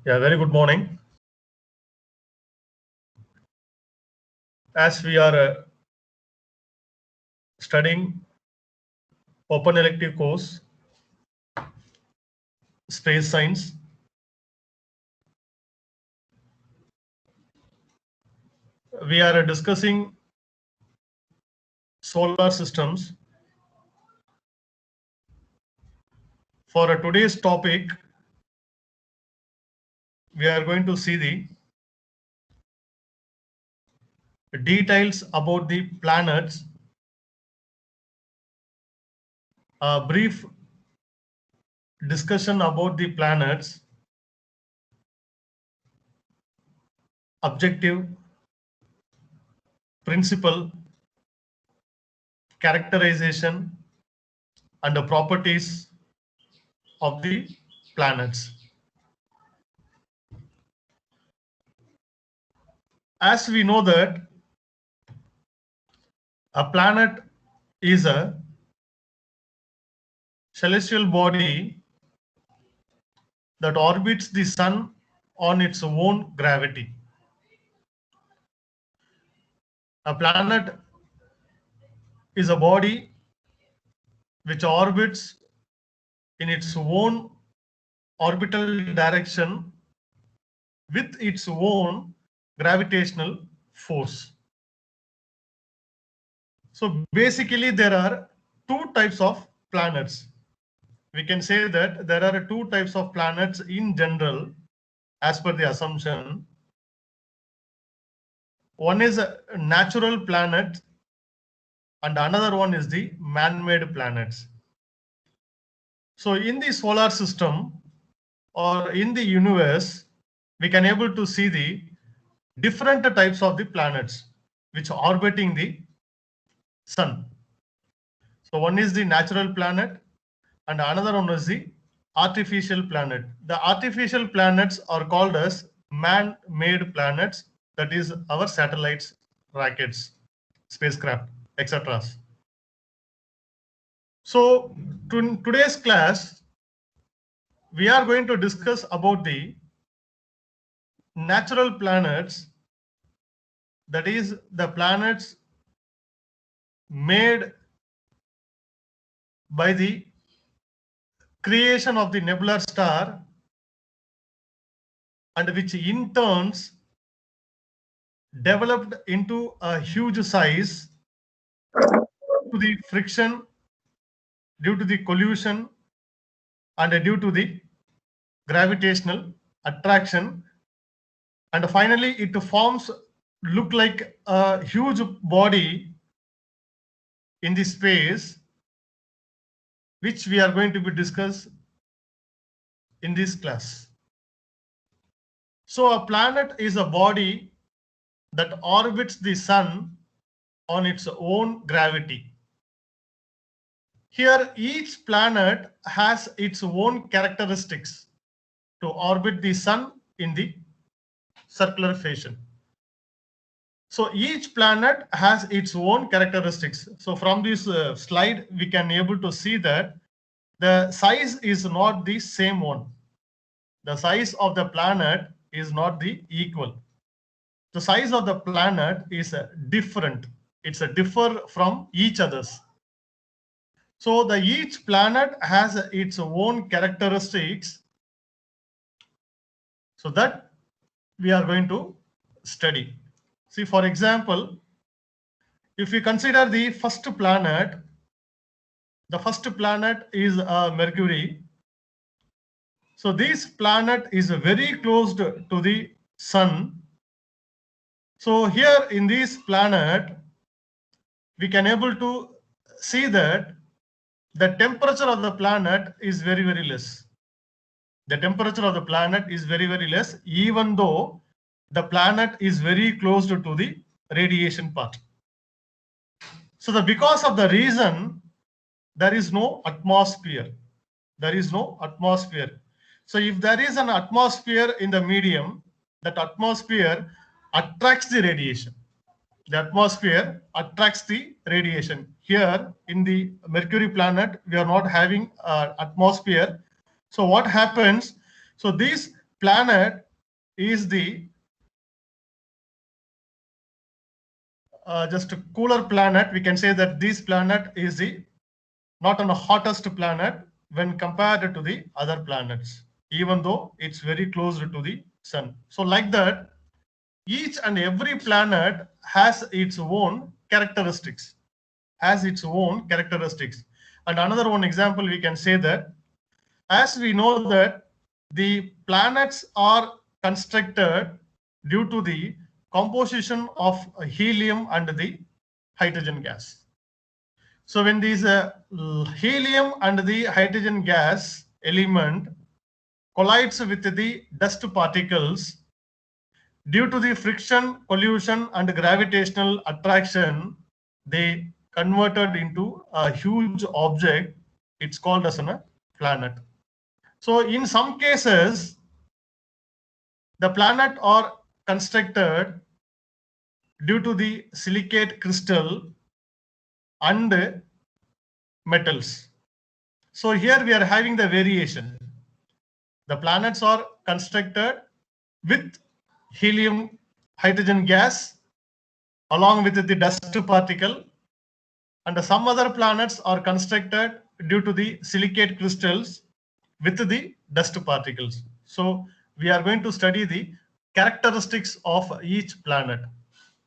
Yeah, very good morning. As we are studying open elective course, space science, we are discussing solar systems. For today's topic, we are going to see the details about the planets, a brief discussion about the planets, objective, principle, characterization, and the properties of the planets. As we know that a planet is a celestial body that orbits the sun on its own gravity. A planet is a body which orbits in its own orbital direction with its own gravitational force. So basically, there are two types of planets. We can say that there are two types of planets in general, as per the assumption. One is a natural planet, and another one is the man-made planets. So in the solar system or in the universe, we can able to see the different types of the planets which are orbiting the sun. So one is the natural planet and another one is the artificial planet. The artificial planets are called as man-made planets, that is our satellites, rockets, spacecraft, etc. So today's class, we are going to discuss about the natural planets, that is the planets made by the creation of the nebular star and which in turns developed into a huge size to the friction, due to the collision, and due to the gravitational attraction, and finally it forms look like a huge body in the space, which we are going to be discuss in this class. So a planet is a body that orbits the sun on its own gravity. Here each planet has its own characteristics to orbit the sun in the circular fashion. So each planet has its own characteristics. So from this slide, we can able to see that the size is not the same one. The size of the planet is not the equal. The size of the planet is different. It's a differ from each others. So the each planet has its own characteristics. So that we are going to study. See, for example, if we consider the first planet, the first planet is Mercury. So this planet is very close to the sun. So here in this planet, we can able to see that the temperature of the planet is very, very less. The temperature of the planet is very, very less, even though the planet is very close to the radiation part. So because of the reason, there is no atmosphere. There is no atmosphere. So if there is an atmosphere in the medium, that atmosphere attracts the radiation. The atmosphere attracts the radiation. Here in the Mercury planet, we are not having atmosphere. So what happens? So this planet is the just a cooler planet, we can say that this planet is the not on the hottest planet when compared to the other planets, even though it's very close to the sun. So like that, each and every planet has its own characteristics, And another one example, we can say that, as we know that the planets are constructed due to the composition of helium and the hydrogen gas. So when these helium and the hydrogen gas element collides with the dust particles, due to the friction, collision, and gravitational attraction, they converted into a huge object. It's called as a planet. So in some cases, the planet are constructed due to the silicate crystal and metals. So here we are having the variation. The planets are constructed with helium, hydrogen gas, along with the dust particle, and some other planets are constructed due to the silicate crystals with the dust particles. So we are going to study the characteristics of each planet.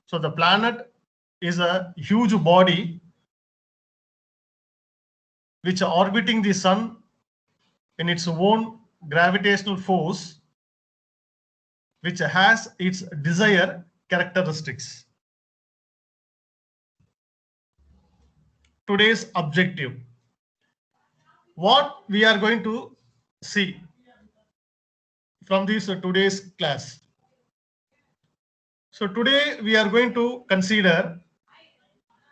So the planet is a huge body which are orbiting the sun in its own gravitational force, which has its desired characteristics. Today's objective. What we are going to see from this today's class. So today we are going to consider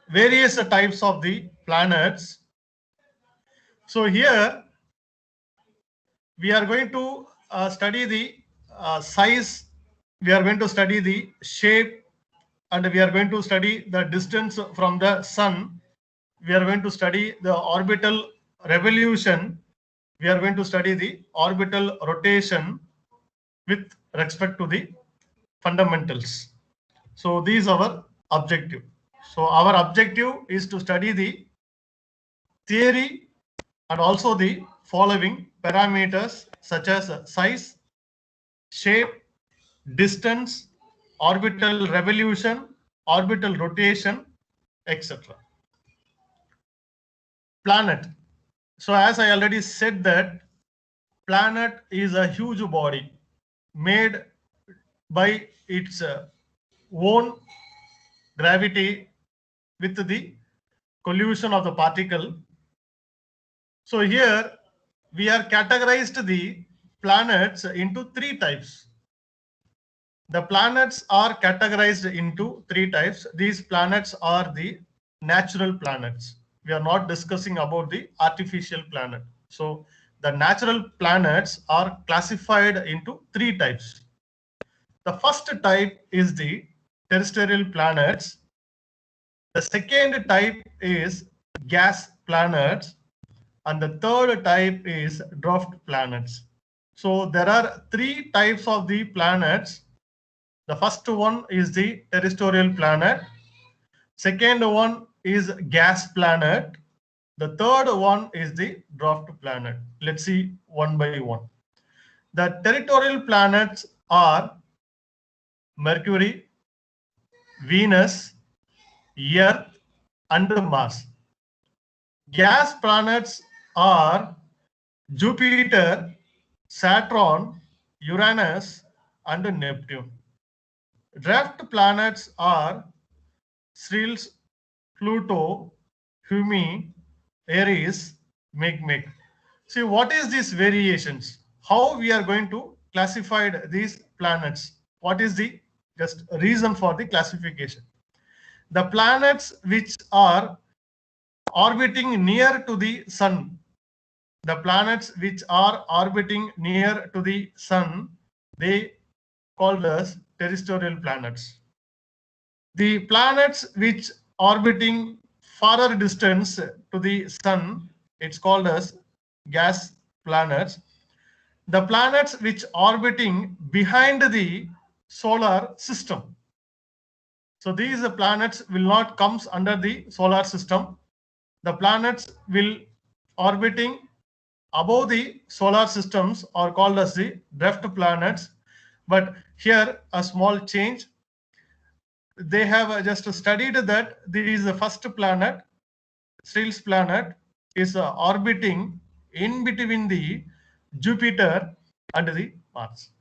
various types of the planets. So here we are going to study the size, we are going to study the shape, and we are going to study the distance from the sun. We are going to study the orbital revolution. We are going to study the orbital rotation with respect to the fundamentals. So these are our objective. So our objective is to study the theory and also the following parameters such as size, shape, distance, orbital revolution, orbital rotation, etc. Planet. So as I already said that planet is a huge body made by its own gravity with the collision of the particle. So here we are categorized the planets into three types. The planets are categorized into three types. These planets are the natural planets. We are not discussing about the artificial planet. So the natural planets are classified into three types. The first type is the terrestrial planets. The second type is gas planets. And the third type is dwarf planets. So there are three types of the planets. The first one is the terrestrial planet. Second one is gas planet. The third one is the dwarf planet. Let's see one by one. The terrestrial planets are Mercury, Venus, Earth, and Mars. Gas planets are Jupiter, Saturn, Uranus, and Neptune. Dwarf planets are Ceres, Pluto, Humi, Eris, Meg. See, what is these variations? How we are going to classify these planets? What is the just reason for the classification? The planets which are orbiting near to the sun, the planets which are orbiting near to the sun, they called as terrestrial planets. The planets which orbiting farther distance to the sun, it's called as gas planets. the planets which orbiting behind the solar system. So these planets will not comes under the solar system. The planets will orbiting above the solar systems are called as the dwarf planets. But here a small change. They have just studied that this is the first planet, Steele's planet, is orbiting in between the Jupiter and the Mars.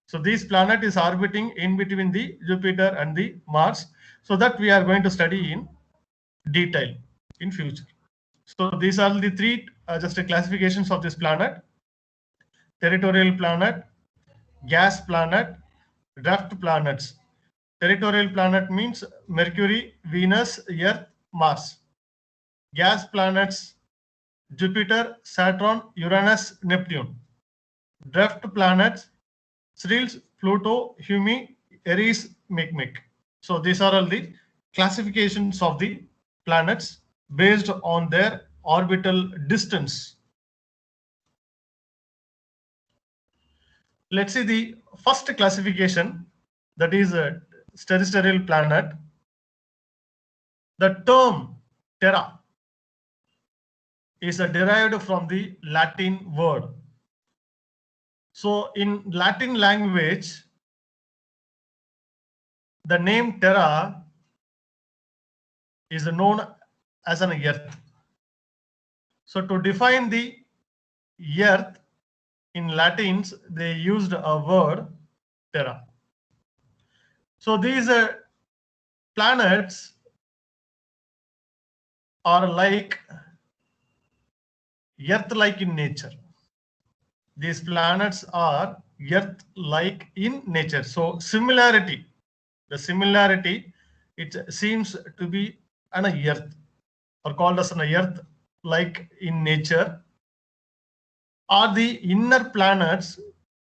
So this planet is orbiting in between the Jupiter and the Mars. So that we are going to study in detail in future. So these are the three just classifications of this planet: territorial planet, gas planet, dwarf planets. Territorial planet means Mercury, Venus, Earth, Mars. Gas planets: Jupiter, Saturn, Uranus, Neptune. Dwarf planets: Ceres, Pluto, Humi, Eris, Makemake. So these are all the classifications of the planets based on their orbital distance. Let's see the first classification, that is a terrestrial planet. The term terra is derived from the Latin word. So in Latin language, the name terra is known as an earth. So to define the earth in Latins, they used a word terra. So these planets are like Earth-like in nature. These planets are Earth-like in nature. So similarity, the similarity, it seems to be an Earth, or called as an Earth-like in nature, are the inner planets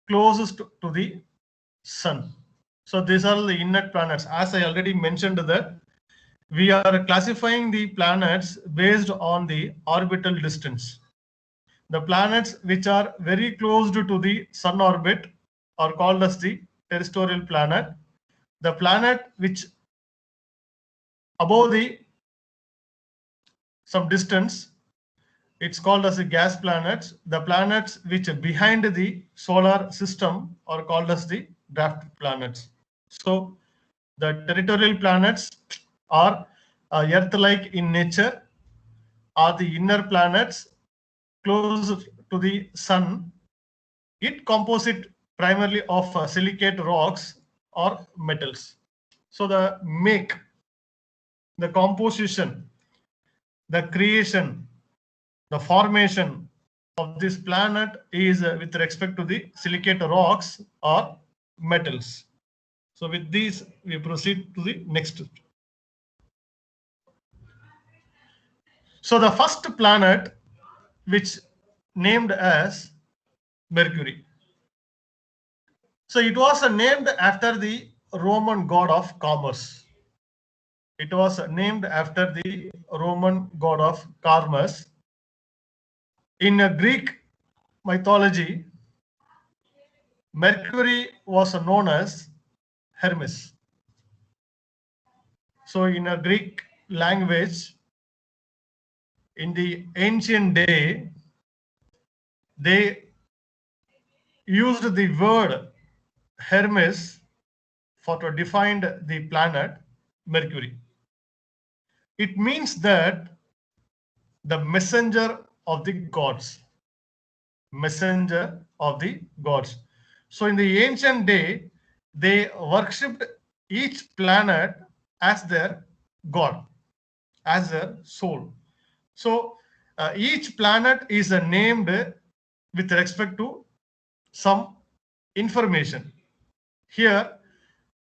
closest to the Sun. So these are the inner planets. As I already mentioned that we are classifying the planets based on the orbital distance. The planets which are very close to the Sun orbit are called as the terrestrial planet. The planet which above the some distance, it's called as the gas planets. The planets which are behind the solar system are called as the dwarf planets. So the territorial planets are Earth-like in nature, are the inner planets close to the Sun. It composite primarily of silicate rocks or metals. So the make, the composition, the creation, the formation of this planet is with respect to the silicate rocks or metals. So with these, we proceed to the next. So the first planet which named as Mercury. So it was named after the Roman god of commerce. It was named after the Roman god of commerce. In Greek mythology, Mercury was known as Hermes. So in a Greek language, in the ancient day, they used the word Hermes for to define the planet Mercury. It means that the messenger of the gods. Messenger of the gods. So in the ancient day, they worshipped each planet as their god, as their soul. So each planet is named with respect to some information. Here,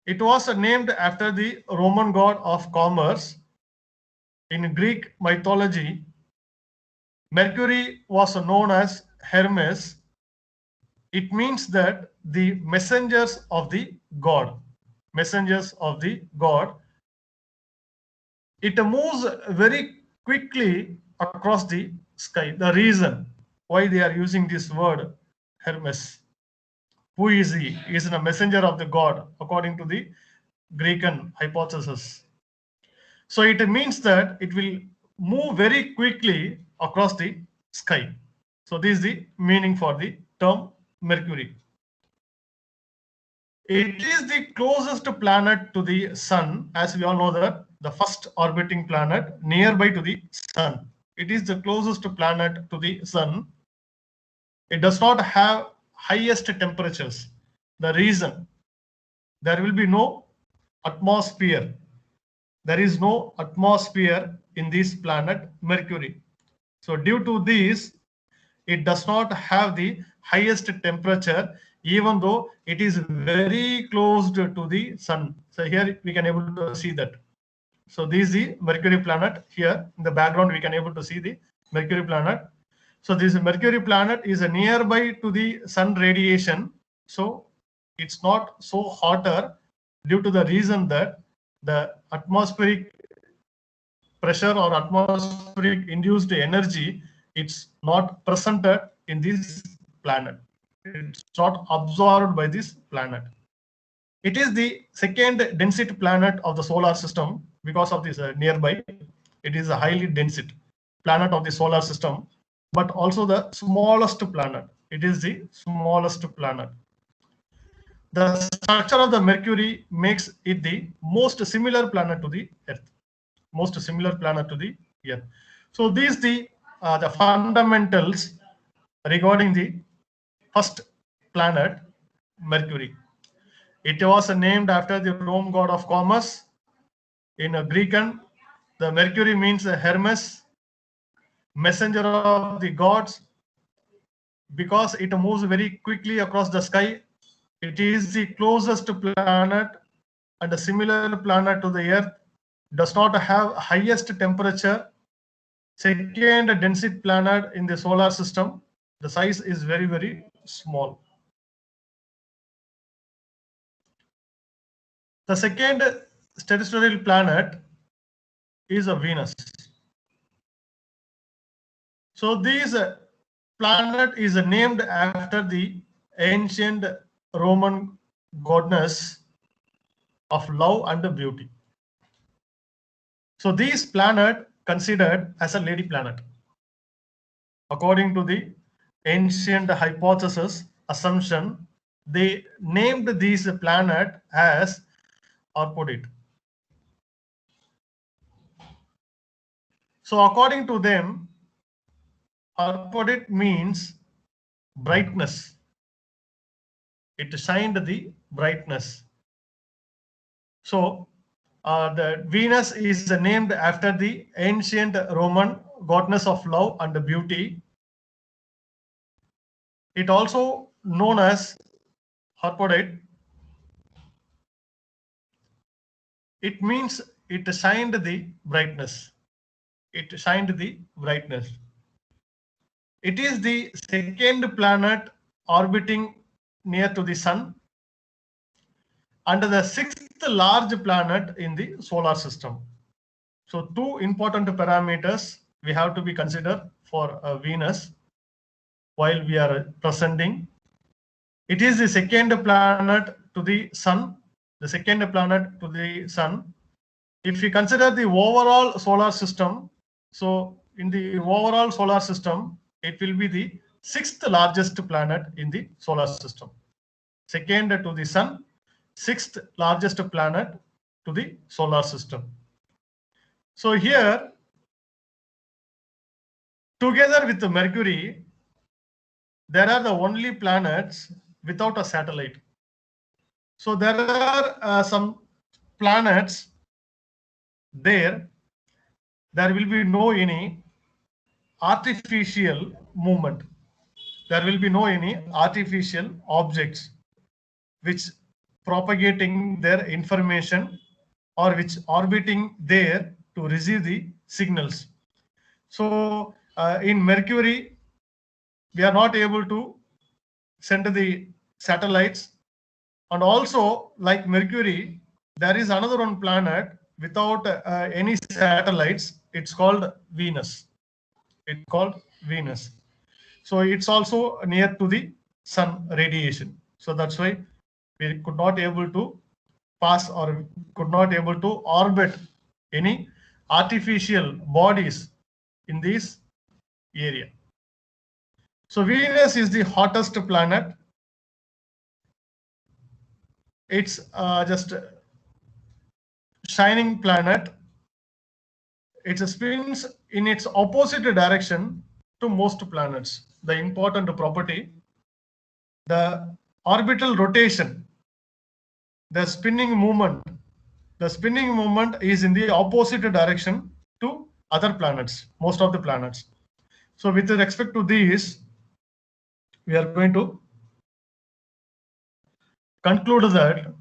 it was named after the Roman god of commerce. In Greek mythology, Mercury was known as Hermes. It means that the messengers of the god, messengers of the god, it moves very quickly across the sky. The reason why they are using this word Hermes. Who is he? He is a messenger of the God, according to the Grecan hypothesis. So it means that it will move very quickly across the sky. So this is the meaning for the term Mercury. It is the closest planet to the sun, as we all know that the first orbiting planet nearby to the sun. It is the closest planet to the sun. It does not have highest temperatures. The reason, there will be no atmosphere. There is no atmosphere in this planet Mercury. So due to this, it does not have the highest temperature, even though it is very close to the sun. So here we can able to see that. So this is the Mercury planet. Here in the background we can able to see the Mercury planet. So this Mercury planet is nearby to the sun radiation. So it's not so hotter due to the reason that the atmospheric pressure or atmospheric induced energy, it's not presented in this planet. It's not absorbed by this planet. It is the second densest planet of the solar system because of this nearby. It is a highly dense planet of the solar system, but also the smallest planet. It is the smallest planet. The structure of the Mercury makes it the most similar planet to the Earth. Most similar planet to the Earth. So these the fundamentals regarding the first planet, Mercury. It was named after the Rome god of commerce. In Greekan, the Mercury means Hermes, messenger of the gods, because it moves very quickly across the sky. It is the closest planet and a similar planet to the Earth. Does not have highest temperature. Second densest planet in the solar system. The size is very, very small. The second terrestrial planet is a Venus. So this planet is named after the ancient Roman goddess of love and beauty. So this planet considered as a lady planet. According to the ancient hypothesis assumption, they named this planet as Aphrodite. So according to them, Aphrodite means brightness. It shined the brightness. So the Venus is named after the ancient Roman goddess of love and beauty. It also known as Aphrodite. It means it shined the brightness. It shined the brightness. It is the second planet orbiting near to the sun and the sixth large planet in the solar system. So two important parameters we have to be considered for Venus while we are presenting. It is the second planet to the sun, the second planet to the sun. If we consider the overall solar system, so in the overall solar system, it will be the sixth largest planet in the solar system. Second to the sun, sixth largest planet to the solar system. So here, together with the Mercury, there are the only planets without a satellite. So there are some planets there will be no any artificial movement. There will be no any artificial objects which propagating their information or which orbiting there to receive the signals. So in Mercury, we are not able to send the satellites, and also like Mercury, there is another one planet without any satellites. It's called Venus. It's called Venus. So it's also near to the sun radiation. So that's why we could not able to pass or could not able to orbit any artificial bodies in this area. So Venus is the hottest planet. It's just a shining planet. It spins in its opposite direction to most planets. The important property, the orbital rotation, the spinning movement. The spinning movement is in the opposite direction to other planets, most of the planets. So with respect to these, we are going to conclude that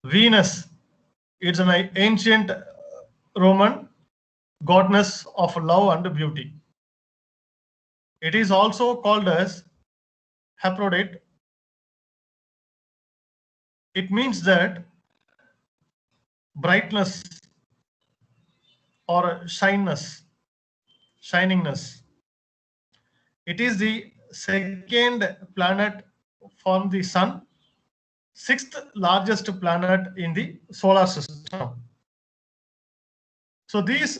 Venus is an ancient Roman goddess of love and beauty. It is also called as Aphrodite. It means that brightness or shiningness. It is the second planet from the sun, sixth largest planet in the solar system. So these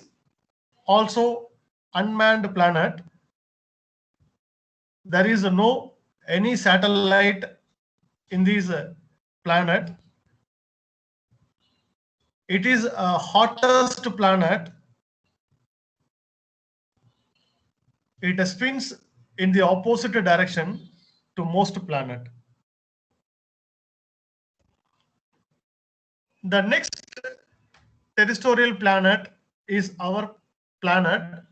also unmanned planet. There is no any satellite in this planet. It is a hottest planet. It spins in the opposite direction to most planet. The next terrestrial planet is our planet.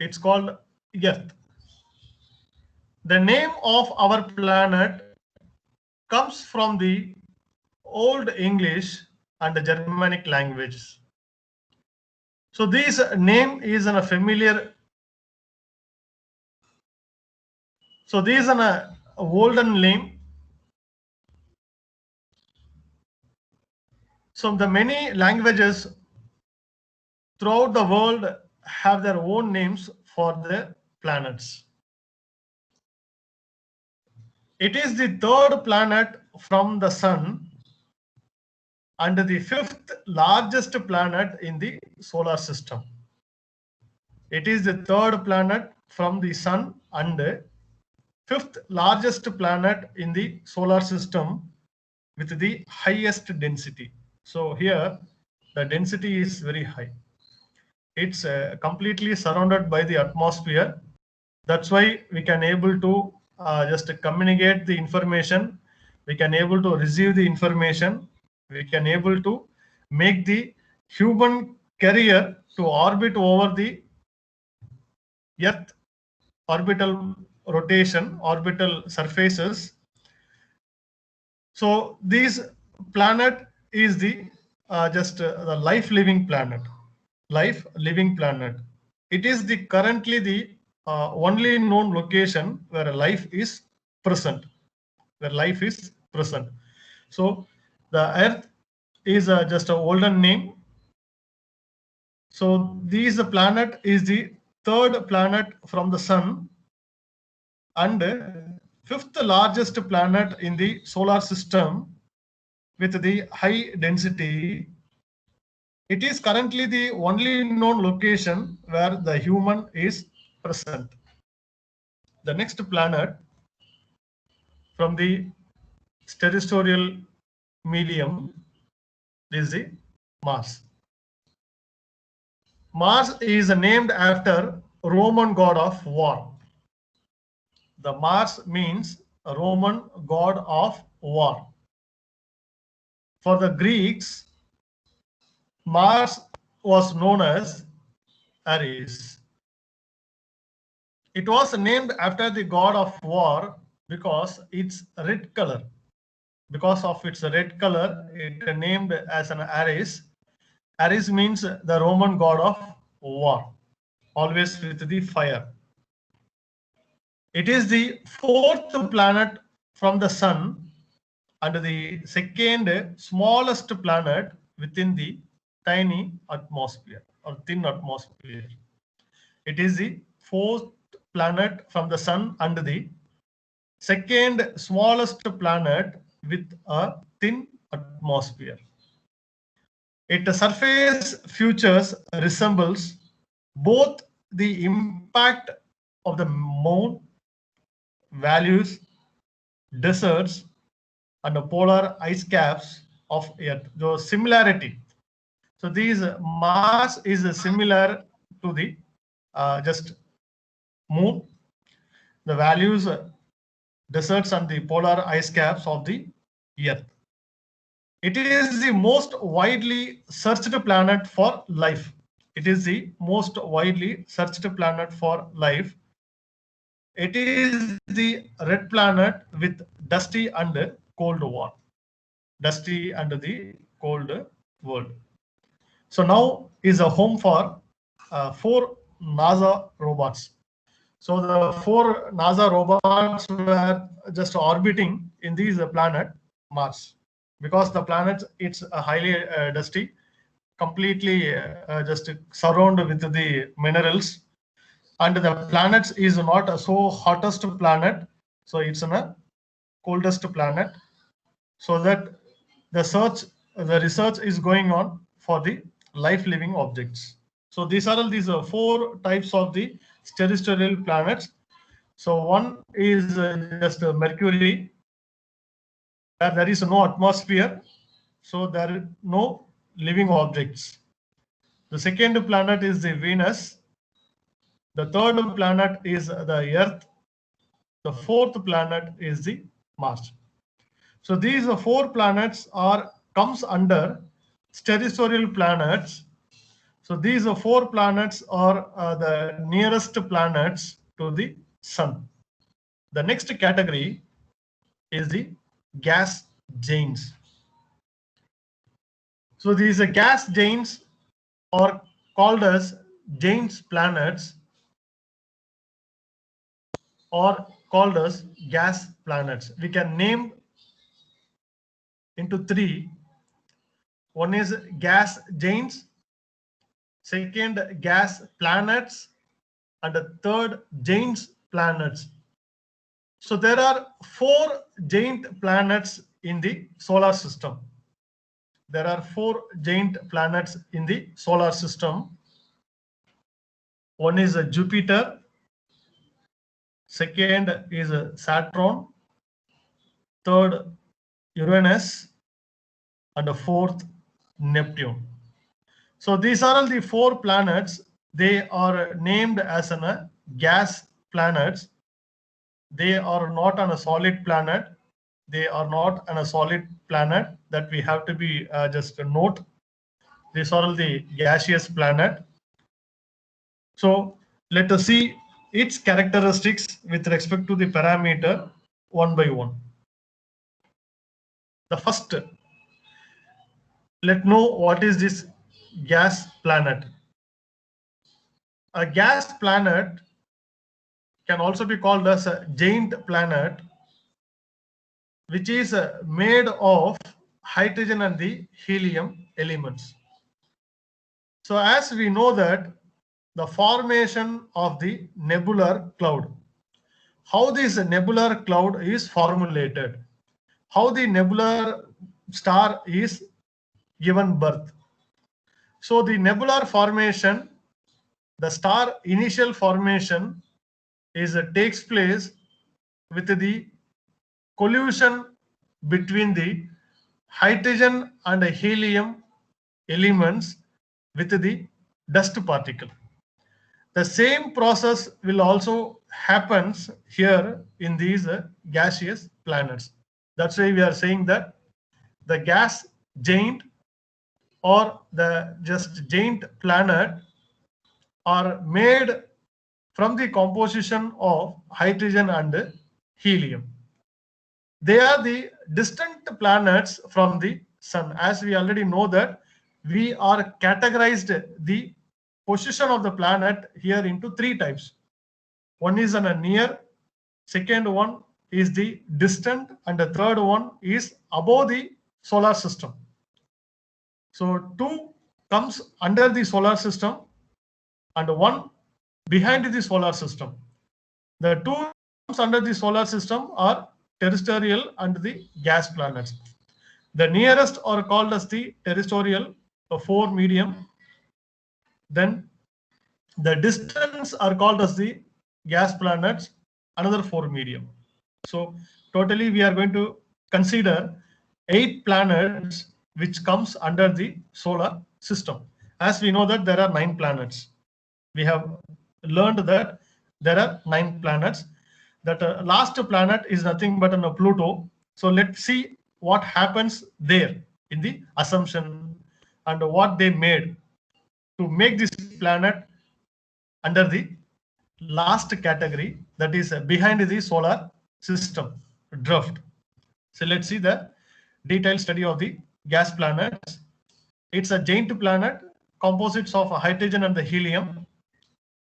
It's called Earth. The name of our planet comes from the Old English and the Germanic languages. So this name is a familiar. So this is an olden name. So the many languages throughout the world have their own names for the planets. It is the third planet from the sun and the fifth largest planet in the solar system. It is the third planet from the sun and fifth largest planet in the solar system with the highest density. So here the density is very high. It's completely surrounded by the atmosphere. That's why we can able to just communicate the information. We can able to receive the information. We can able to make the human career to orbit over the Earth orbital rotation, orbital surfaces. So this planet is the the life living planet. Life living planet. It is the currently the only known location where life is present. Where life is present. So the Earth is just an olden name. So this planet is the third planet from the sun and fifth largest planet in the solar system with the high density. It is currently the only known location where the human is present. The next planet from the terrestrial medium is the Mars. Mars is named after Roman god of war. The Mars means a Roman god of war. For the Greeks, Mars was known as Ares. It was named after the god of war because its red color. Because of its red color, it named as an Ares. Ares means the Roman god of war, always with the fire. It is the fourth planet from the sun and the second smallest planet within the tiny atmosphere or thin atmosphere. It is the fourth planet from the sun and the second smallest planet with a thin atmosphere. Its surface features resembles both the impact of the moon, values, deserts, and the polar ice caps of Earth. The similarity. So these Mars is similar to the just moon. The values, deserts, and the polar ice caps of the Earth. It is the most widely searched planet for life. It is the most widely searched planet for life. It is the red planet with dusty and cold war. Dusty and the cold world. So now is a home for 4 NASA robots. So the 4 NASA robots were just orbiting in this planet Mars, because the planet it's highly dusty, completely just surrounded with the minerals, and the planet is not a so hottest planet, so it's a coldest planet. So that the research is going on for the life living objects. So these are all these 4 types of the terrestrial planets. So one is just Mercury, where there is no atmosphere, so there are no living objects. The second planet is the Venus. The third planet is the Earth. The fourth planet is the Mars. So these 4 planets comes under terrestrial planets. So these 4 planets are the nearest planets to the Sun. The next category is the gas giants. So these gas giants are called as giant planets, or called as gas planets. We can name into 3. One is gas giants, second gas planets, and the third giant planets. So there are 4 giant planets in the solar system. There are 4 giant planets in the solar system. One is Jupiter, second is Saturn, third Uranus, and the fourth Neptune. So these are all the 4 planets. They are named as gas planets. They are not on a solid planet. They are not on a solid planet, that we have to be just a note. These are all the gaseous planet. So let us see its characteristics with respect to the parameter one by one. The first, let's know what is this gas planet. A gas planet can also be called as a giant planet, which is made of hydrogen and the helium elements. So as we know that the formation of the nebular cloud, how this nebular cloud is formulated, how the nebular star is given birth. So the nebular formation, the star initial formation takes place with the collision between the hydrogen and helium elements with the dust particle. The same process will also happens here in these gaseous planets. That's why we are saying that the gas giant or the just giant planet are made from the composition of hydrogen and helium. They are the distant planets from the sun. As we already know that we are categorized the position of the planet here into 3 types. One is on a near, second one is the distant, and the third one is above the solar system. So 2 comes under the solar system and 1 behind the solar system. The 2 under the solar system are terrestrial and the gas planets. The nearest are called as the terrestrial, 4 medium. Then the distance are called as the gas planets, another 4 medium. So totally we are going to consider 8 planets which comes under the solar system. As we know that there are 9 planets. We have learned that there are 9 planets. That last planet is nothing but a Pluto. So let's see what happens there in the assumption and what they made to make this planet under the last category, that is behind the solar system drift. So let's see the detailed study of the gas planets. It's a giant planet composites of hydrogen and the helium.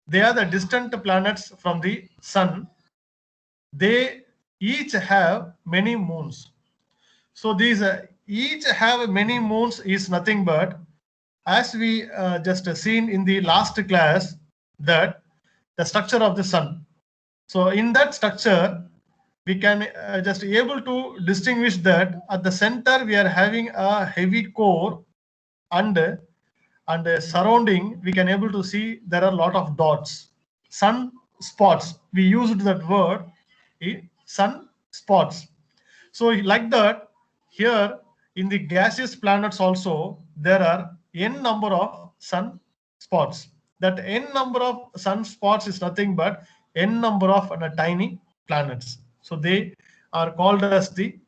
They are the distant planets from the sun. They each have many moons. So these each have many moons is nothing but, as we just seen in the last class, that the structure of the sun. So in that structure, we can just able to distinguish that at the center we are having a heavy core, and surrounding we can able to see there are a lot of dots, sun spots. We used that word, sun spots. So like that, here in the gaseous planets also there are n number of sun spots. That n number of sun spots is nothing but n number of tiny planets. So they are called as the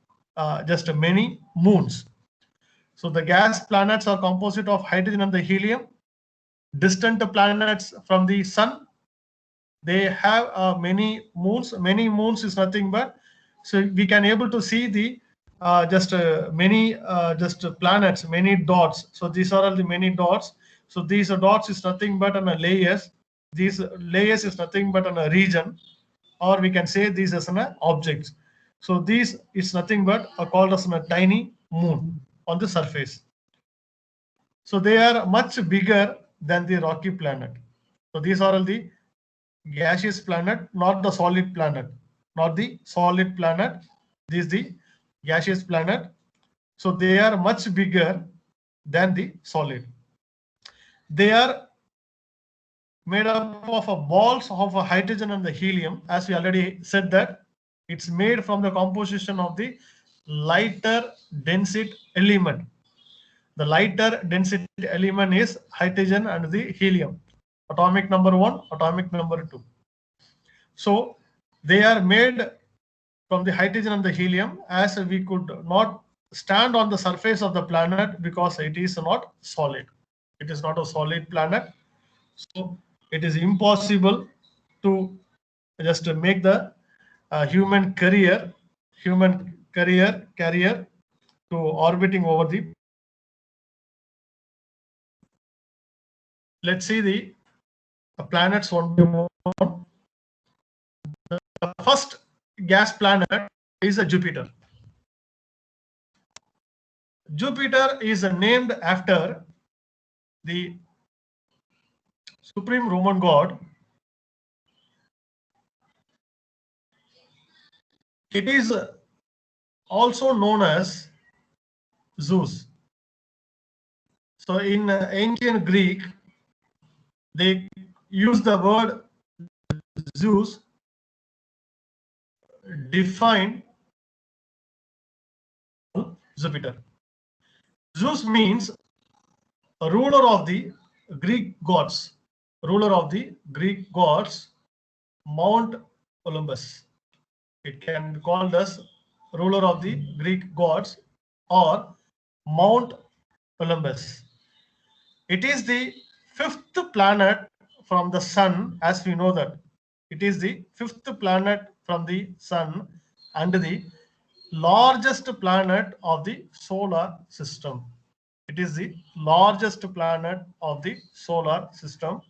just many moons. So the gas planets are composite of hydrogen and the helium. Distant planets from the sun, they have many moons. Many moons is nothing but, so we can able to see the many just planets, many dots. So these are all the many dots. So these dots is nothing but on a layers. These layers is nothing but on a region, or we can say these as an objects. So these is nothing but called as a tiny moon on the surface. So they are much bigger than the rocky planet. So these are all the gaseous planet, not the solid planet, not the solid planet. This is the gaseous planet. So they are much bigger than the solid. They are made up of balls of hydrogen and the helium. As we already said that it's made from the composition of the lighter density element. The lighter density element is hydrogen and the helium. Atomic number 1, atomic number 2. So they are made from the hydrogen and the helium, as we could not stand on the surface of the planet because it is not solid. It is not a solid planet. So it is impossible to just make the human carrier to orbiting over the. Let's see the planets one by one. The first gas planet is a Jupiter. Jupiter is named after the supreme Roman god. It is also known as Zeus. So in ancient Greek, they use the word Zeus define Jupiter. Zeus means a ruler of the Greek gods. Ruler of the Greek gods, Mount Olympus. It can be called as ruler of the Greek gods or Mount Olympus. It is the fifth planet from the sun, as we know that. It is the fifth planet from the sun and the largest planet of the solar system. It is the largest planet of the solar system.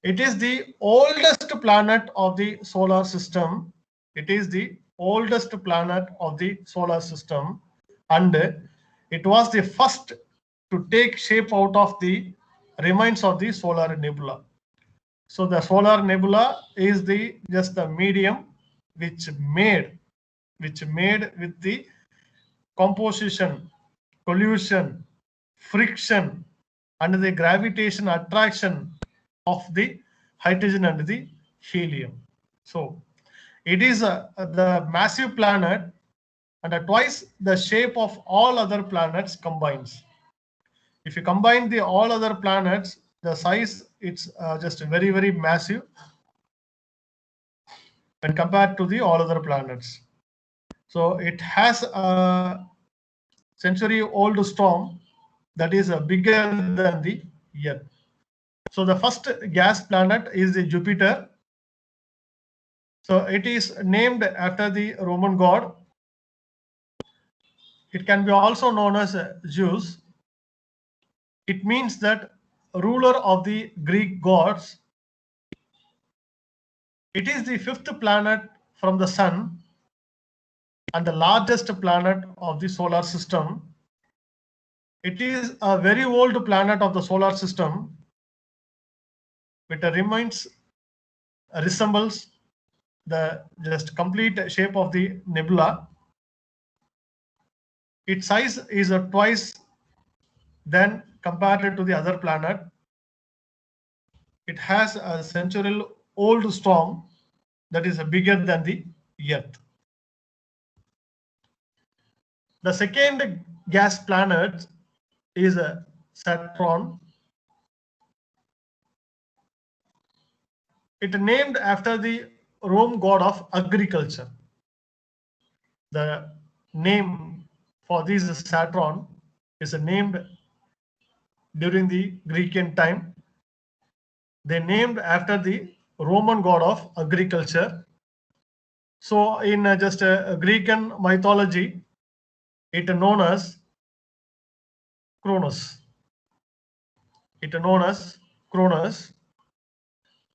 It is the oldest planet of the solar system. It is the oldest planet of the solar system, and it was the first to take shape out of the remains of the solar nebula. So the solar nebula is the just the medium which made with the composition, collision, friction, and the gravitation attraction of the hydrogen and the helium. So it is the massive planet and twice the shape of all other planets combines. If you combine the all other planets, the size it's just very, very massive when compared to the all other planets. So it has a century-old storm that is bigger than the Earth. So the first gas planet is the Jupiter. So it is named after the Roman god. It can be also known as Zeus. It means that ruler of the Greek gods. It is the fifth planet from the sun and the largest planet of the solar system. It is a very old planet of the solar system. It resembles the just complete shape of the nebula. Its size is twice than compared to the other planet. It has a century-old storm that is bigger than the Earth. The second gas planet is Saturn. It named after the Rome god of agriculture. The name for this Saturn is named during the Grecian time. They named after the Roman god of agriculture. So in just Grecian mythology, it known as Cronus. It known as Cronus.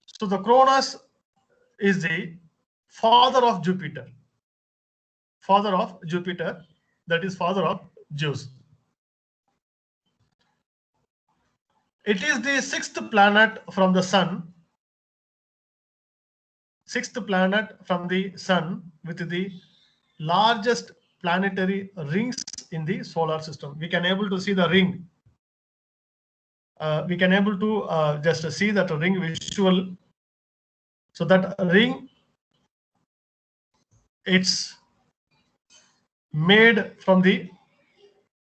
So the Cronus is the father of Jupiter. Father of Jupiter, that is father of Zeus. It is the sixth planet from the sun. Sixth planet from the sun with the largest planetary rings in the solar system. We can able to see the ring. We can able to just see that ring visual. So that ring, it's made from the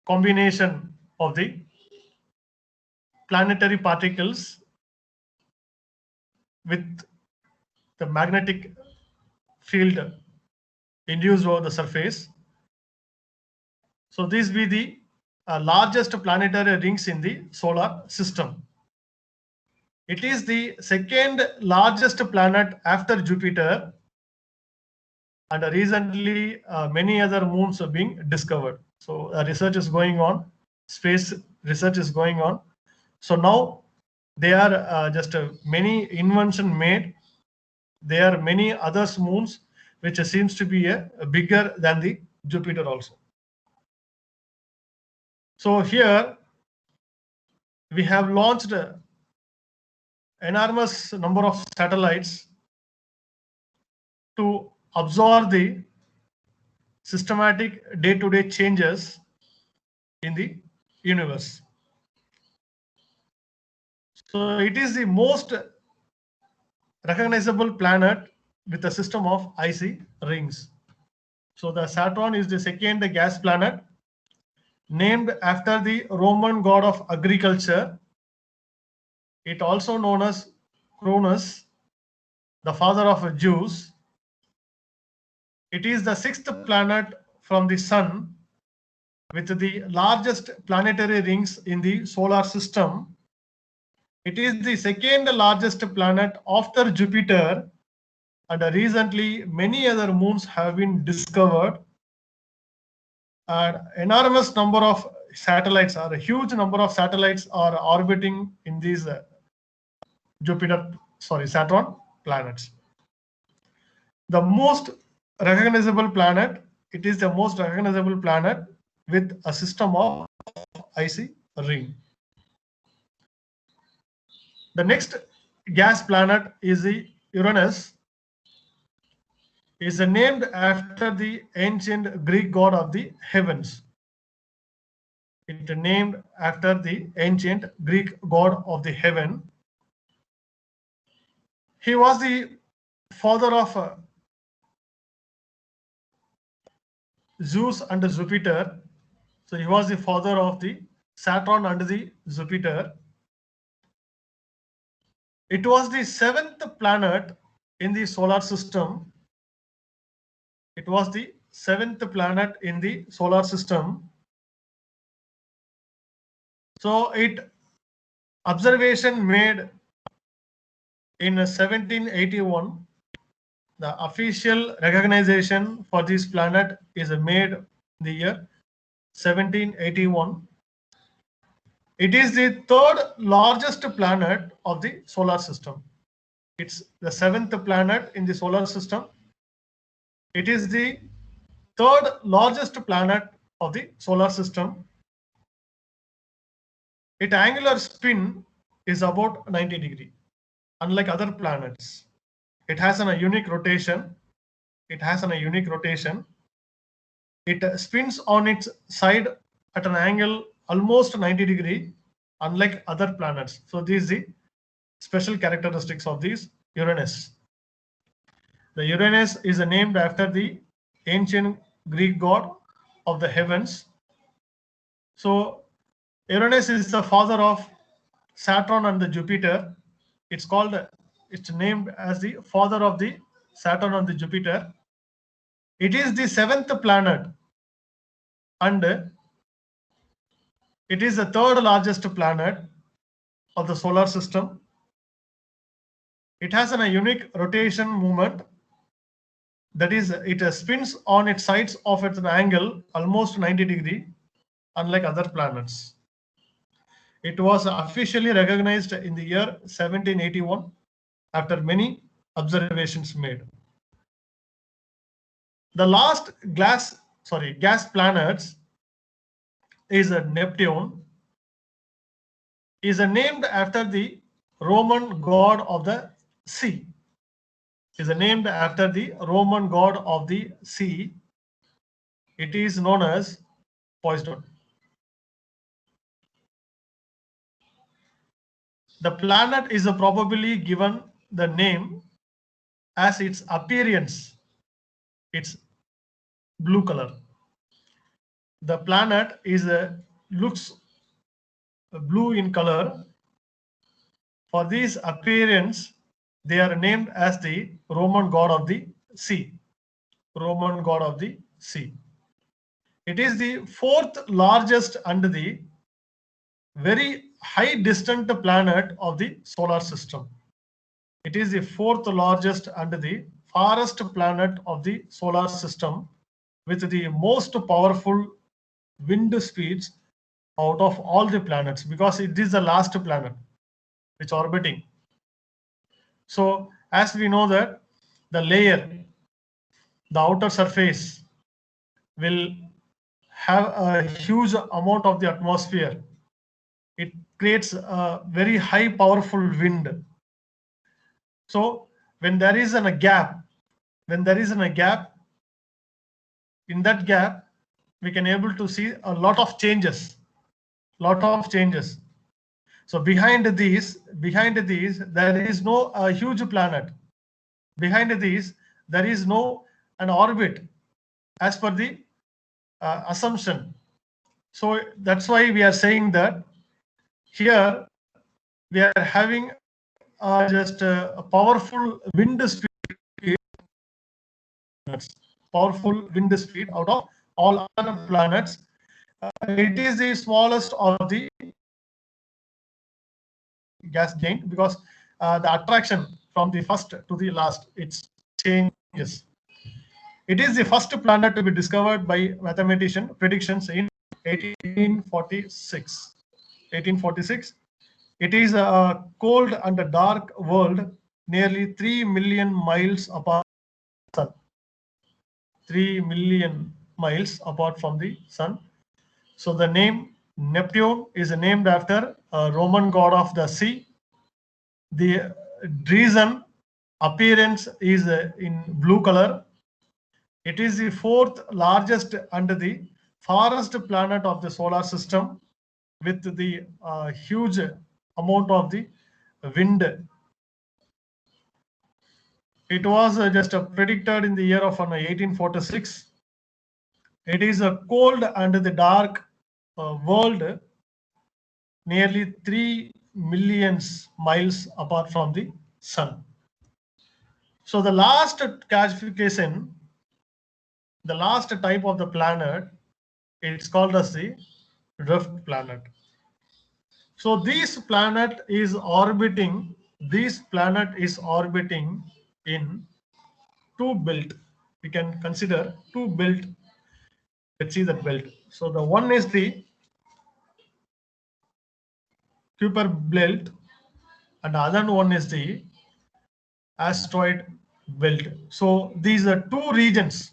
combination of the planetary particles with the magnetic field induced over the surface. So these be the largest planetary rings in the solar system. It is the second largest planet after Jupiter, and recently many other moons are being discovered. So research is going on, space research is going on. So now there are just many invention made. There are many other moons which seems to be bigger than the Jupiter also. So here we have launched enormous number of satellites to observe the systematic day-to-day changes in the universe. So it is the most recognizable planet with a system of icy rings. So the Saturn is the second gas planet named after the Roman god of agriculture. It also known as Cronus, the father of Zeus. It is the sixth planet from the sun with the largest planetary rings in the solar system. It is the second largest planet after Jupiter, and recently many other moons have been discovered. An enormous number of satellites, or a huge number of satellites, are orbiting in these Saturn planets. The most recognizable planet, it is the most recognizable planet with a system of icy ring. The next gas planet is the Uranus. is named after the ancient Greek god of the heavens. It named after the ancient Greek god of the heaven. He was the father of Zeus and Jupiter. So he was the father of the Saturn and the Jupiter. It was the seventh planet in the solar system. It was the seventh planet in the solar system. So it observation made in 1781. The official recognition for this planet is made in the year 1781. It is the third largest planet of the solar system. It's the seventh planet in the solar system. It is the third largest planet of the solar system. Its angular spin is about 90 degrees. Unlike other planets, it has a unique rotation. It spins on its side at an angle almost 90 degrees, unlike other planets. So this is the special characteristics of this Uranus. The Uranus is named after the ancient Greek god of the heavens. So Uranus is the father of Saturn and the Jupiter. It's named as the father of the Saturn and the Jupiter. It is the seventh planet and it is the third largest planet of the solar system. It has a unique rotation movement. That is, it spins on its sides of its angle almost 90 degrees, unlike other planets. It was officially recognized in the year 1781 after many observations made. The last gas planets is Neptune, is named after the Roman god of the sea. Is named after the Roman god of the sea. It is known as Poseidon. The planet is probably given the name as its appearance. It's blue color. The planet looks blue in color. For this appearance, they are named as the Roman god of the sea. Roman god of the sea. It is the fourth largest and the very high distant planet of the solar system. It is the fourth largest and the farthest planet of the solar system, with the most powerful wind speeds out of all the planets, because it is the last planet which orbiting. So as we know that the layer, the outer surface, will have a huge amount of the atmosphere. It creates a very high powerful wind. So when there is a gap, in that gap, we can able to see a lot of changes. So behind these, there is no huge planet. Behind these, there is no an orbit as per the assumption. So that's why we are saying that here we are having just a powerful wind speed, out of all other planets. It is the smallest of the gas giant, because the attraction from the first to the last, it changes. It is the first planet to be discovered by mathematician predictions in 1846. It is a cold and a dark world, nearly 3 million miles apart from the sun. 3 million miles apart from the sun. So the name Neptune is named after a Roman god of the sea. The reason appearance is in blue color. It is the fourth largest and the farthest planet of the solar system, with the huge amount of the wind. It was just predicted in the year of 1846. It is a cold and the dark world, nearly 3 million miles apart from the sun. So the last classification, the last type of the planet, it's called as the dwarf planet. So this planet is orbiting in two belt. We can consider two belt. Let's see that belt. So the one is the Kuiper belt and the other one is the asteroid belt. So these are two regions.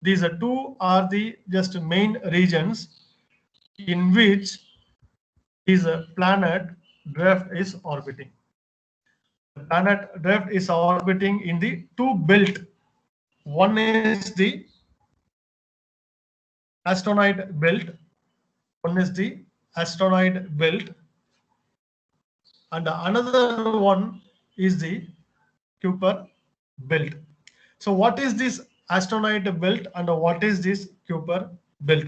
These are the just main regions in which is a planet dwarf is orbiting. The planet dwarf is orbiting in the two belt. One is the asteroid belt. One is the asteroid belt, and another one is the Kuiper belt. So what is this asteroid belt and what is this Kuiper belt?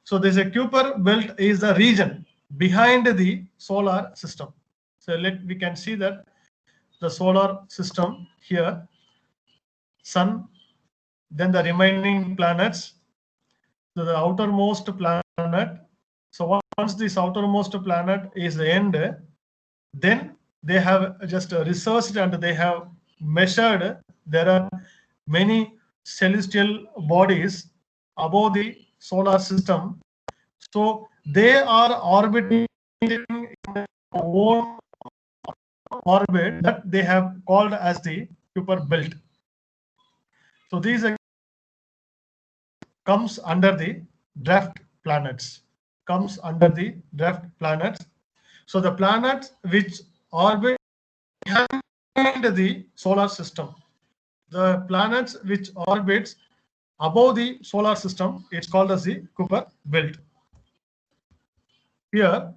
So this Kuiper belt is the region behind the solar system. So we can see that the solar system here, sun, then the remaining planets, so the outermost planet. So once this outermost planet is end, then they have just researched and they have measured there are many celestial bodies above the solar system. So they are orbiting in their own orbit that they have called as the Kuiper belt. So these comes under the dwarf planets. Comes under the dwarf planets. So the planets which orbit behind the solar system, the planets which orbits above the solar system, it's called as the Kuiper belt. Here,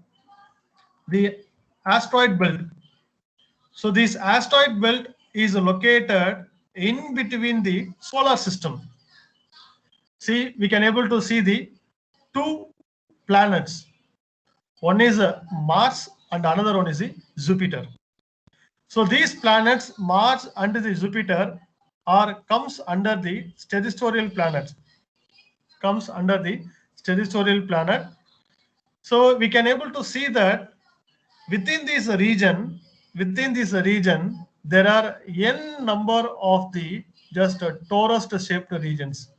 the asteroid belt. So this asteroid belt is located in between the solar system. See, we can able to see the two planets. One is Mars and another one is the Jupiter. So these planets, Mars and the Jupiter, comes under the terrestrial planets. Comes under the terrestrial planet. So we can able to see that within this region, there are n number of the just torus-shaped regions.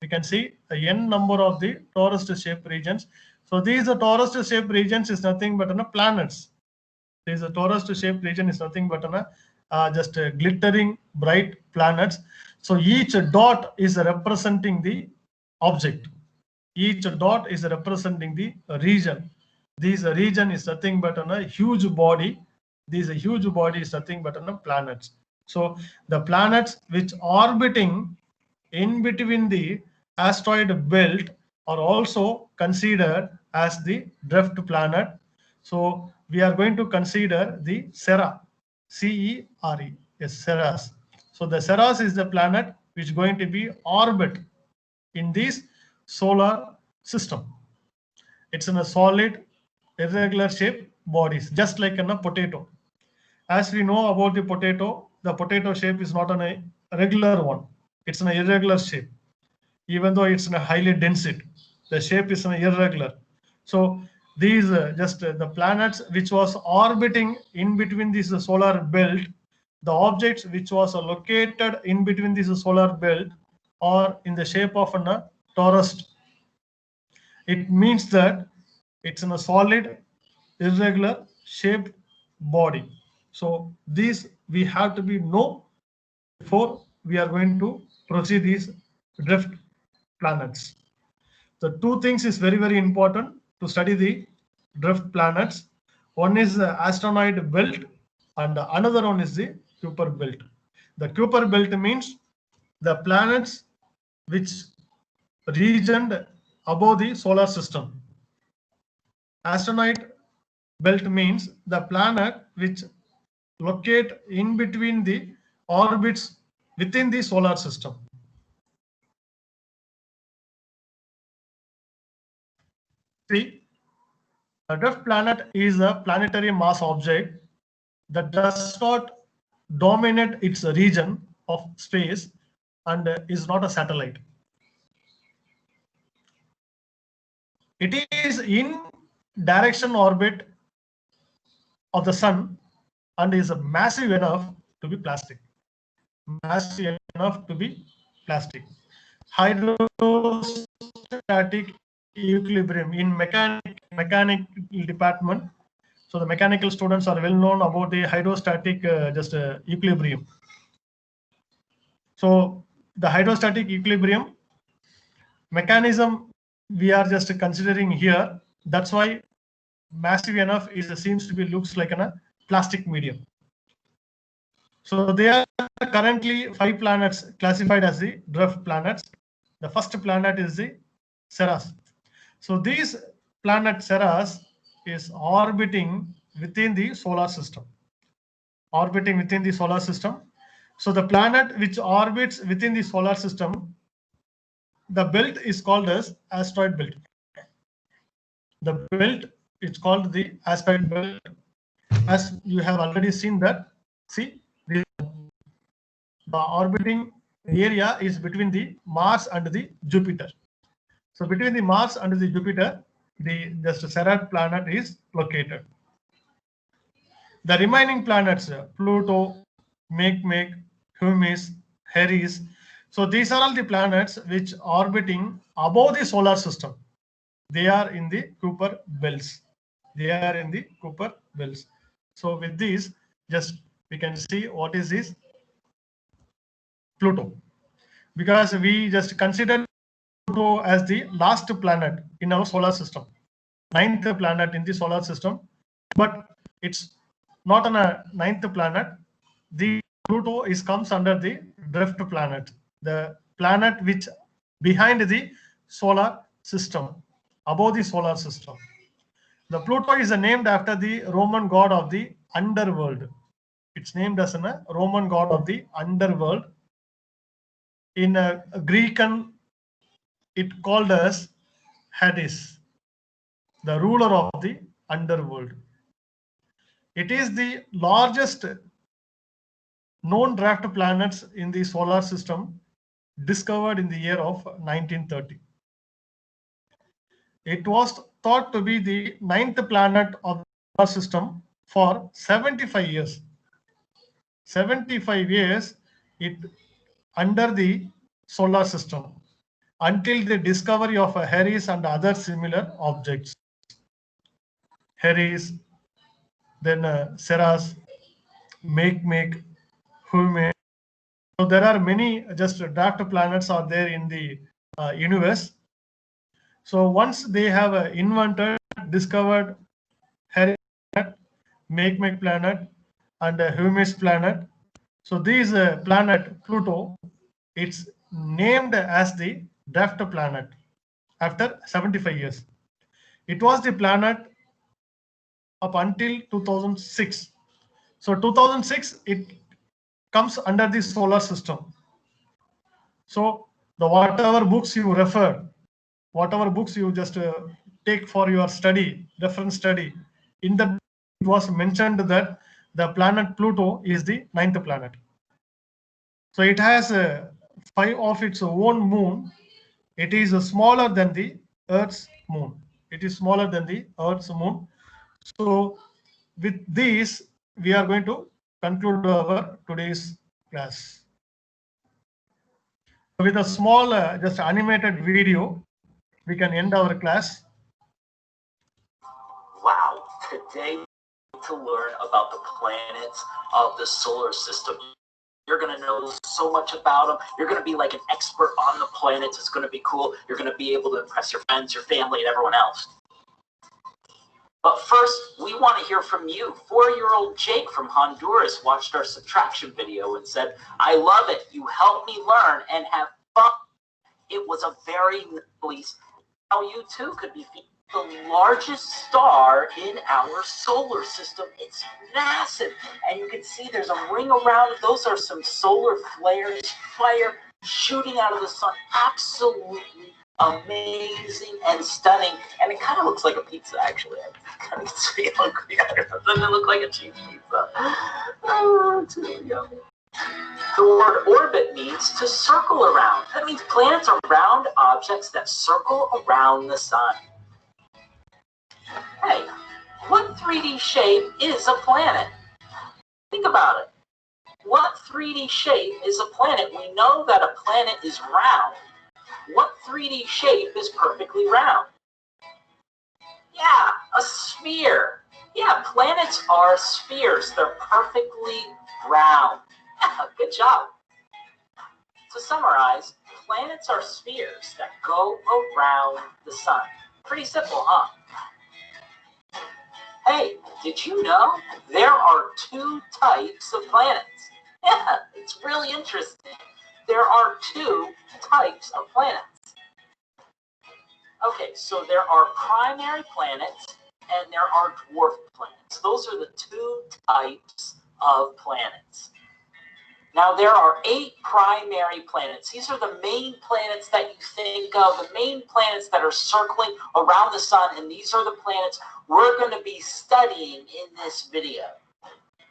We can see the n number of the torus-shaped regions. So these torus-shaped regions is nothing but planets. This torus-shaped region is nothing but just glittering bright planets. So each dot is representing the object. Each dot is representing the region. This region is nothing but a huge body. This huge body is nothing but planets. So the planets which orbiting in between the asteroid belt are also considered as the dwarf planet. So we are going to consider the Cera, C-E-R-E, yes, Ceres. So the Ceres is the planet which is going to be orbit in this solar system. It's in a solid, irregular shaped bodies, just like in a potato. As we know about the potato shape is not a regular one. It's an irregular shape. Even though it's in a highly dense, the shape is an irregular. So these the planets which was orbiting in between this solar belt, the objects which was located in between this solar belt are in the shape of a torus. It means that it's in a solid, irregular shaped body. So these we have to be know before we are going to proceed these dwarf planets. The two things is very, very important to study the dwarf planets. One is the asteroid belt and another one is the Kuiper belt. The Kuiper belt means the planets which region above the solar system. Asteroid belt means the planet which locate in between the orbits within the solar system. See, a dwarf planet is a planetary mass object that does not dominate its region of space and is not a satellite. It is in direction orbit of the sun and is massive enough to be plastic. Massive enough to be plastic. Hydrostatic equilibrium in mechanical department. So the mechanical students are well known about the hydrostatic equilibrium. So the hydrostatic equilibrium mechanism we are just considering here. That's why massive enough seems to be looks like a plastic medium. So there are currently 5 planets classified as the dwarf planets. The first planet is the Ceres. So this planet Ceres is orbiting within the solar system. Orbiting within the solar system. So the planet which orbits within the solar system, the belt is called as asteroid belt. The belt is called the asteroid belt. As you have already seen that, see, the orbiting area is between the Mars and the Jupiter. So between the Mars and the Jupiter, the Ceres planet is located. The remaining planets, Pluto, Makemake, Hermes, Eris. So these are all the planets which orbiting above the solar system. They are in the Kuiper belts. They are in the Kuiper belts. So with these, just we can see what is this Pluto. Because we just consider Pluto as the last planet in our solar system, 9th planet in the solar system, but it's not on a 9th planet. The Pluto comes under the dwarf planet, the planet which behind the solar system, above the solar system. The Pluto is named after the Roman god of the underworld. It's named as a Roman god of the underworld. In Greek, it called as Hades, the ruler of the underworld. It is the largest known dwarf planets in the solar system, discovered in the year of 1930. It was thought to be the 9th planet of the solar system for 75 years. 75 years it under the solar system until the discovery of Eris and other similar objects. Eris, then Ceres, Makemake, Hermes. So there are many just dwarf planets are there in the universe. So once they have invented, discovered Eris planet, Makemake planet, and Hermes planet. So these planet Pluto, it's named as the dwarf planet after 75 years. It was the planet up until 2006. So 2006, it comes under the solar system. So the whatever books you refer, whatever books you just take for your study, reference study, in the it was mentioned that the planet Pluto is the 9th planet. So it has 5 of its own moon. It is smaller than the Earth's moon. It is smaller than the Earth's moon. So with this, we are going to conclude our today's class. With a small just animated video, we can end our class. Wow, today to learn about the planets of the solar system. You're going to know so much about them. You're going to be like an expert on the planets. It's going to be cool. You're going to be able to impress your friends, your family, and everyone else. But first, we want to hear from you. 4-year-old Jake from Honduras watched our subtraction video and said, I love it. You help me learn and have fun. It was a very nice. How you too could be the largest star in our solar system. It's massive. And you can see there's a ring around it. Those are some solar flares, fire shooting out of the sun. Absolutely amazing and stunning. And it kind of looks like a pizza, actually. I kind of gets me hungry. Doesn't it look like a cheese pizza? Oh, it's really yummy. The word orbit means to circle around. That means planets are round objects that circle around the sun. Hey, what 3D shape is a planet? Think about it. What 3D shape is a planet? We know that a planet is round. What 3D shape is perfectly round? Yeah, a sphere. Yeah, planets are spheres. They're perfectly round. Yeah, good job. To summarize, planets are spheres that go around the sun. Pretty simple, huh? Hey, did you know there are 2 types of planets? Yeah, it's really interesting. There are 2 types of planets. Okay, so there are primary planets and there are dwarf planets. Those are the 2 types of planets. Now, there are 8 primary planets. These are the main planets that you think of, the main planets that are circling around the sun, and these are the planets we're going to be studying in this video.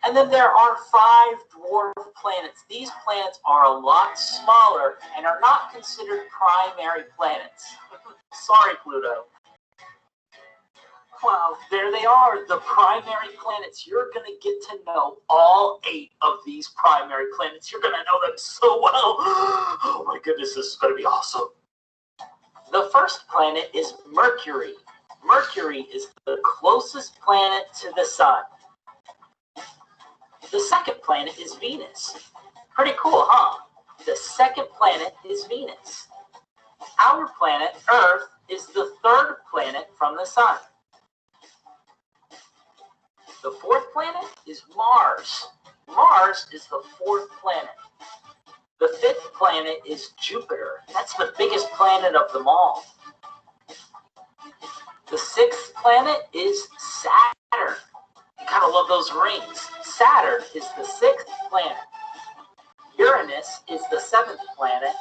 And then there are 5 dwarf planets. These planets are a lot smaller and are not considered primary planets. Sorry, Pluto. Well, there they are, the primary planets. You're going to get to know all 8 of these primary planets. You're going to know them so well. Oh my goodness, this is going to be awesome. The first planet is Mercury. Mercury is the closest planet to the sun. The second planet is Venus. Pretty cool, huh? The second planet is Venus. Our planet, Earth, is the 3rd planet from the sun. The 4th planet is Mars. Mars is the 4th planet. The 5th planet is Jupiter. That's the biggest planet of them all. The 6th planet is Saturn. You kind of love those rings. Saturn is the 6th planet. Uranus is the 7th planet.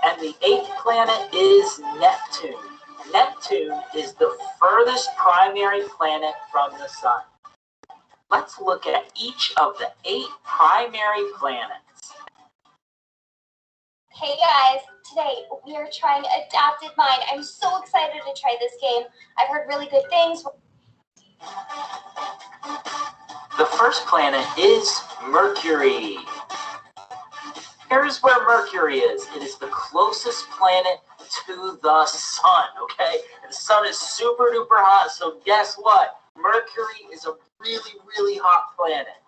And the 8th planet is Neptune. Neptune is the furthest primary planet from the sun. Let's look at each of the 8 primary planets. Hey guys, today we are trying Adapted Mind. I'm so excited to try this game. I've heard really good things. The first planet is Mercury. Here's where Mercury is. It is the closest planet to the sun, okay? And the sun is super duper hot, so guess what? Mercury is a really, really hot planet.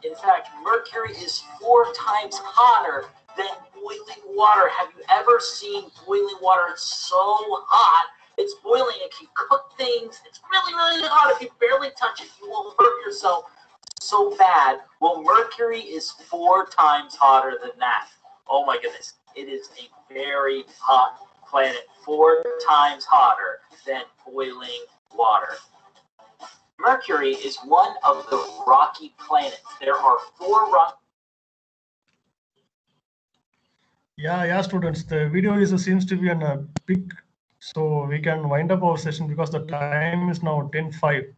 In fact, Mercury is 4 times hotter than boiling water. Have you ever seen boiling water? It's so hot. It's boiling. It can cook things. It's really, really hot. If you barely touch it, you will hurt yourself so bad. Well, Mercury is 4 times hotter than that. Oh my goodness. It is a very hot planet, 4 times hotter than boiling water. Mercury is one of the rocky planets. There are 4 rock. Yeah, students. The video seems to be on a big, so we can wind up our session because the time is now 10:05.